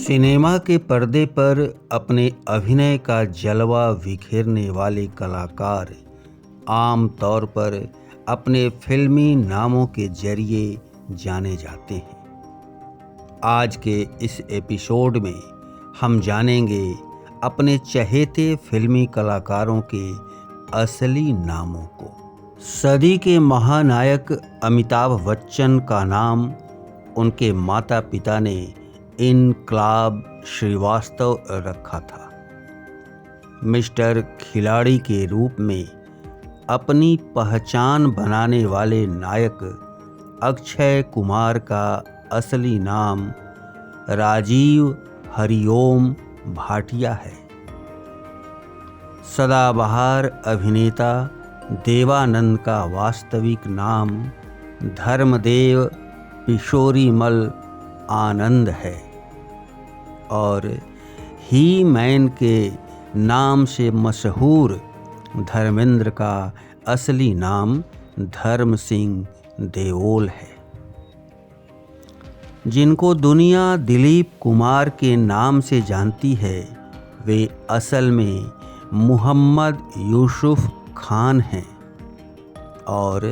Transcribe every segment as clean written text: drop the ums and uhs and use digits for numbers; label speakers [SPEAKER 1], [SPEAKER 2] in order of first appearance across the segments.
[SPEAKER 1] Cinema के पर्दे पर अपने अभिनय का जलवा बिखेरने वाले कलाकार आम तौर पर अपने फिल्मी नामों के जरिए जाने जाते हैं। आज के इस एपिसोड में हम जानेंगे अपने चहेते फिल्मी कलाकारों के असली नामों को। सदी के महानायक अमिताभ बच्चन का नाम उनके माता पिता ने इनकलाब श्रीवास्तव रखा था। मिस्टर खिलाड़ी के रूप में अपनी पहचान बनाने वाले नायक अक्षय कुमार का असली नाम राजीव हरिओम भाटिया है। सदाबहार अभिनेता देवानंद का वास्तविक नाम धर्मदेव पिशोरीमल आनंद है और ही मैन के नाम से मशहूर धर्मेंद्र का असली नाम धर्म सिंह देओल है। जिनको दुनिया दिलीप कुमार के नाम से जानती है वे असल में मोहम्मद यूसुफ खान हैं और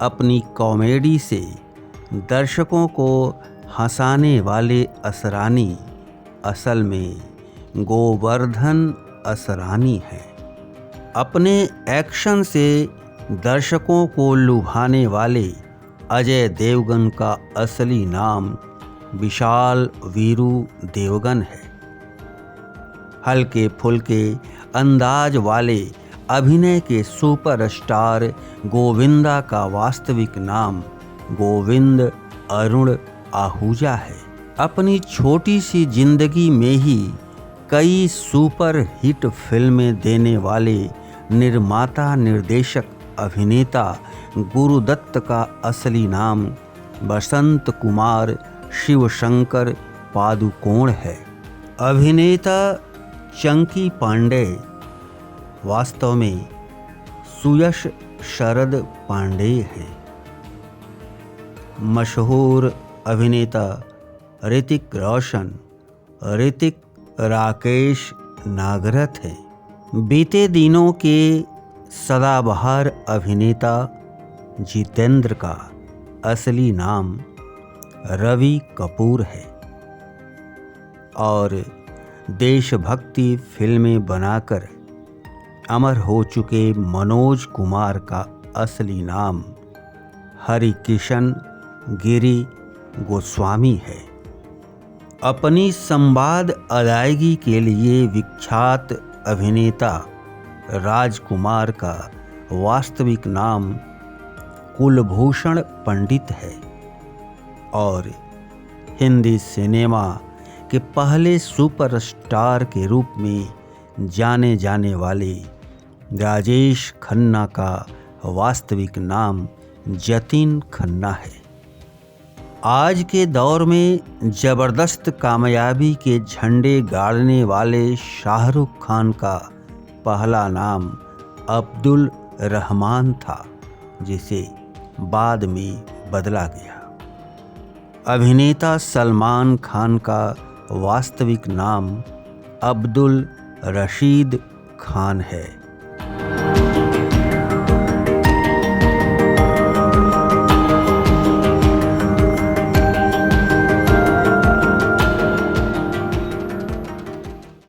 [SPEAKER 1] अपनी कॉमेडी से दर्शकों को हंसाने वाले असरानी असल में गोवर्धन असरानी हैं। अपने एक्शन से दर्शकों को लुभाने वाले अजय देवगन का असली नाम विशाल वीरू देवगन है। हल्के फुल्के अंदाज वाले अभिनय के सुपरस्टार गोविंदा का वास्तविक नाम गोविंद अरुण आहूजा है। अपनी छोटी सी जिंदगी में ही कई सुपर हिट फिल्में देने वाले निर्माता निर्देशक अभिनेता गुरुदत्त का असली नाम बसंत कुमार शिवशंकर पादुकोण है। अभिनेता चंकी पांडे वास्तव में सुयश शरद पांडे हैं। मशहूर अभिनेता ऋतिक रोशन ऋतिक राकेश नागरथ हैं। बीते दिनों के सदाबहार अभिनेता जितेंद्र का असली नाम रवि कपूर है और देशभक्ति फिल्में बनाकर अमर हो चुके मनोज कुमार का असली नाम हरिकिशन गिरी गोस्वामी है। अपनी संवाद अदायगी के लिए विख्यात अभिनेता राजकुमार का वास्तविक नाम कुलभूषण पंडित है और हिंदी सिनेमा के पहले सुपरस्टार के रूप में जाने जाने वाले राजेश खन्ना का वास्तविक नाम जतिन खन्ना है। आज के दौर में जबरदस्त कामयाबी के झंडे गाड़ने वाले शाहरुख खान का पहला नाम अब्दुल रहमान था, जिसे बाद में बदला गया। अभिनेता सलमान खान का वास्तविक नाम अब्दुल रशीद खान है।